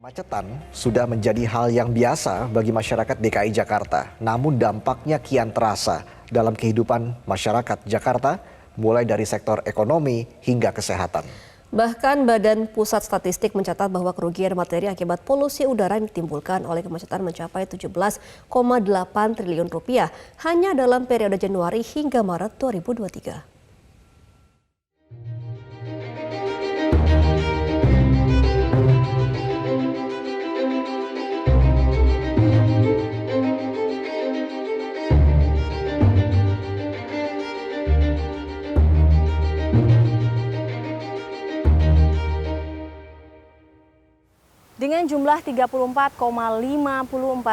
Kemacetan sudah menjadi hal yang biasa bagi masyarakat DKI Jakarta. Namun dampaknya kian terasa dalam kehidupan masyarakat Jakarta, mulai dari sektor ekonomi hingga kesehatan. Bahkan Badan Pusat Statistik mencatat bahwa kerugian materi akibat polusi udara yang ditimbulkan oleh kemacetan mencapai 17,8 triliun rupiah hanya dalam periode Januari hingga Maret 2023. Dengan jumlah 34,54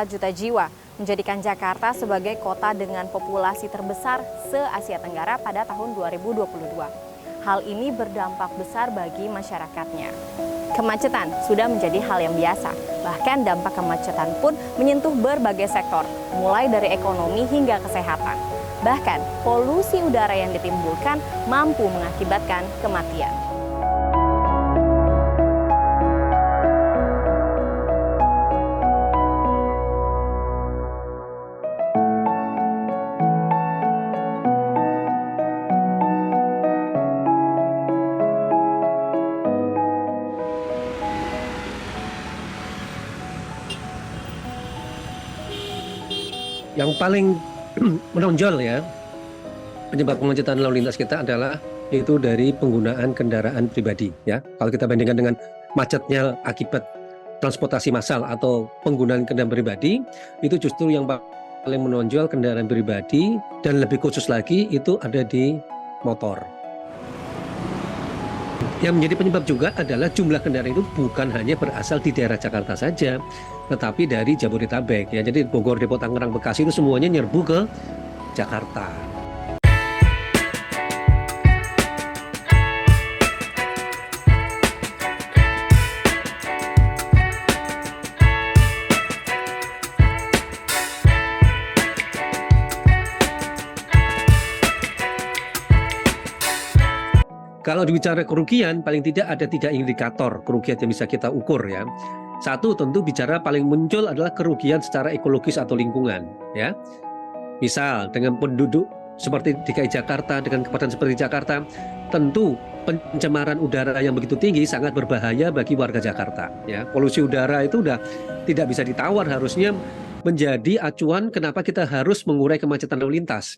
juta jiwa, menjadikan Jakarta sebagai kota dengan populasi terbesar se-Asia Tenggara pada tahun 2022. Hal ini berdampak besar bagi masyarakatnya. Kemacetan sudah menjadi hal yang biasa, bahkan dampak kemacetan pun menyentuh berbagai sektor, mulai dari ekonomi hingga kesehatan. Bahkan polusi udara yang ditimbulkan mampu mengakibatkan kematian. Yang paling menonjol ya penyebab kemacetan lalu lintas kita adalah itu dari penggunaan kendaraan pribadi ya. Kalau kita bandingkan dengan macetnya akibat transportasi massal atau penggunaan kendaraan pribadi, itu justru yang paling menonjol kendaraan pribadi, dan lebih khusus lagi itu ada di motor. Yang menjadi penyebab juga adalah jumlah kendaraan itu bukan hanya berasal di daerah Jakarta saja, tetapi dari Jabodetabek ya. Jadi Bogor, Depok, Tangerang, Bekasi itu semuanya nyerbu ke Jakarta. Kalau bicara kerugian, paling tidak ada 3 indikator kerugian yang bisa kita ukur ya. Satu, tentu bicara paling muncul adalah kerugian secara ekologis atau lingkungan ya. Misal dengan penduduk seperti DKI Jakarta, dengan kabupaten seperti Jakarta, tentu pencemaran udara yang begitu tinggi sangat berbahaya bagi warga Jakarta ya. Polusi udara itu udah tidak bisa ditawar, harusnya menjadi acuan kenapa kita harus mengurai kemacetan lalu lintas.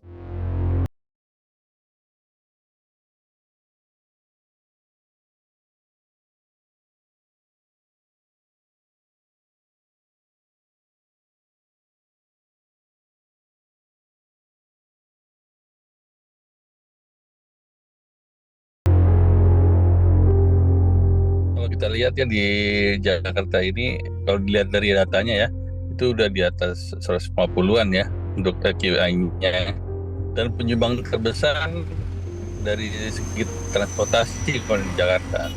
Kalau kita lihat ya di Jakarta ini, kalau dilihat dari datanya ya, itu udah di atas 150-an ya untuk AQI-nya. Dan penyumbang terbesar dari segi transportasi kalau di Jakarta.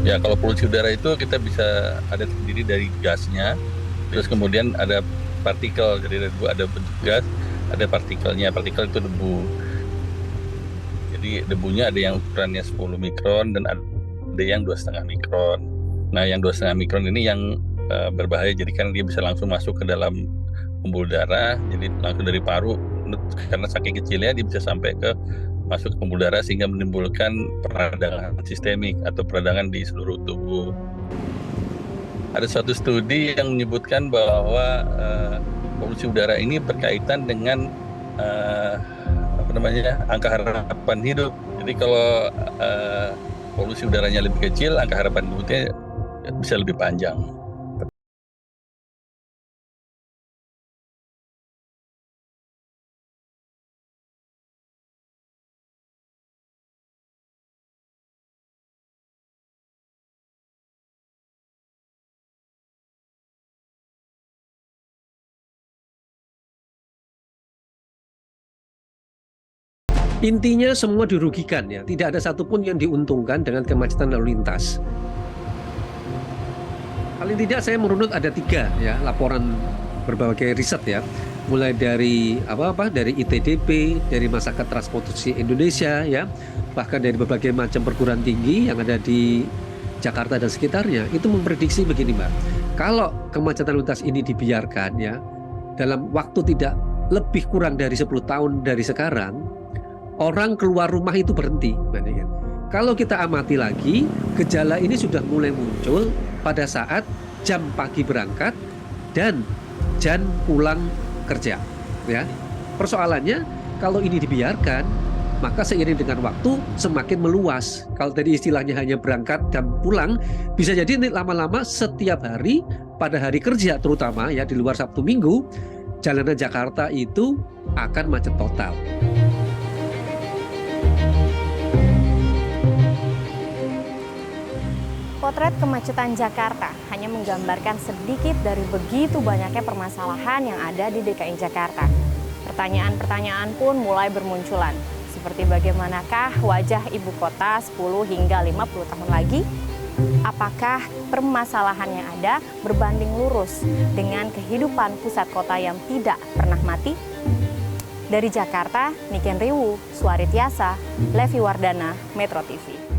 Ya, kalau polusi udara itu kita bisa ada terdiri dari gasnya, terus kemudian ada partikel, jadi ada bentuk gas, ada partikelnya. Partikel itu debu. Jadi debunya ada yang ukurannya 10 mikron dan ada yang 2,5 mikron. Nah, yang 2,5 mikron ini yang berbahaya, jadi kan dia bisa langsung masuk ke dalam pembuluh darah, jadi langsung dari paru, karena saking kecilnya dia bisa sampai ke masuk ke pembuluh darah sehingga menimbulkan peradangan sistemik atau peradangan di seluruh tubuh. Ada suatu studi yang menyebutkan bahwa polusi udara ini berkaitan dengan angka harapan hidup. Jadi kalau polusi udaranya lebih kecil, angka harapan hidupnya bisa lebih panjang. Intinya semua dirugikan ya, tidak ada satupun yang diuntungkan dengan kemacetan lalu lintas. Paling tidak saya merunut ada 3 ya laporan berbagai riset ya, mulai dari dari ITDP, dari Masyarakat Transportasi Indonesia ya, bahkan dari berbagai macam perguruan tinggi yang ada di Jakarta dan sekitarnya, itu memprediksi begini Mbak, kalau kemacetan lalu lintas ini dibiarkan ya, dalam waktu tidak lebih kurang dari 10 tahun dari sekarang, orang keluar rumah itu berhenti. Kalau kita amati lagi, gejala ini sudah mulai muncul pada saat jam pagi berangkat dan jam pulang kerja. Ya, persoalannya kalau ini dibiarkan, maka seiring dengan waktu semakin meluas. Kalau tadi istilahnya hanya berangkat dan pulang, bisa jadi lama-lama setiap hari pada hari kerja terutama ya di luar Sabtu Minggu, jalanan Jakarta itu akan macet total. Potret kemacetan Jakarta hanya menggambarkan sedikit dari begitu banyaknya permasalahan yang ada di DKI Jakarta. Pertanyaan-pertanyaan pun mulai bermunculan. Seperti bagaimanakah wajah ibu kota 10 hingga 50 tahun lagi? Apakah permasalahan yang ada berbanding lurus dengan kehidupan pusat kota yang tidak pernah mati? Dari Jakarta, Niken Riwu, Suari Tiasa, Levi Wardana, Metro TV.